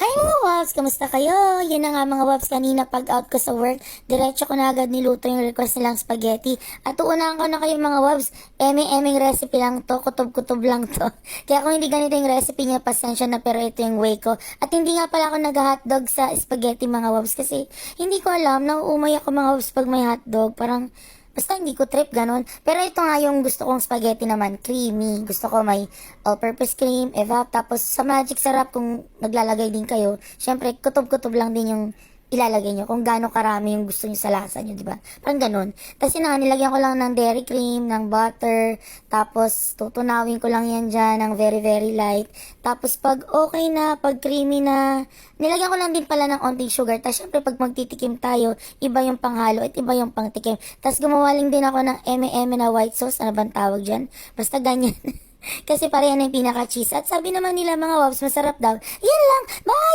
Hi mga Wabs! Kamusta kayo? Yan na nga mga Wabs, kanina pag out ko sa work, diretso ko na agad niluto yung request nilang spaghetti. At uunahan ko na kayo mga Wabs, eming recipe lang to, kutob-kutob lang to. Kaya kung hindi ganito yung recipe niya, pasensya na, pero ito yung way ko. At hindi nga pala ako nag-hotdog sa spaghetti mga Wabs kasi hindi ko alam, nauumay ako mga Wabs pag may hotdog. Parang basta hindi ko trip, ganon. Pero ito nga yung gusto kong spaghetti naman, creamy. Gusto ko may all-purpose cream, evap, tapos sa Magic Sarap kung naglalagay din kayo, syempre kutob-kutob lang din yung ilalagay nyo kung gaano karami yung gusto nyo sa lasa nyo, di ba? Parang ganon. Tapos yun na, nilagyan ko lang ng dairy cream, ng butter, tapos tutunawin ko lang yan dyan ng very light. Tapos pag okay na, pag creamy na, nilagyan ko lang din pala ng onting sugar. Tapos syempre pag magtitikim tayo, iba yung panghalo at iba yung pangtikim. Tapos gumawa din ako ng eme na white sauce, ano bang tawag dyan? Basta ganyan. Kasi pareha na yung pinaka-cheese. At sabi naman nila mga Wabs, masarap daw. Yan lang. Bye!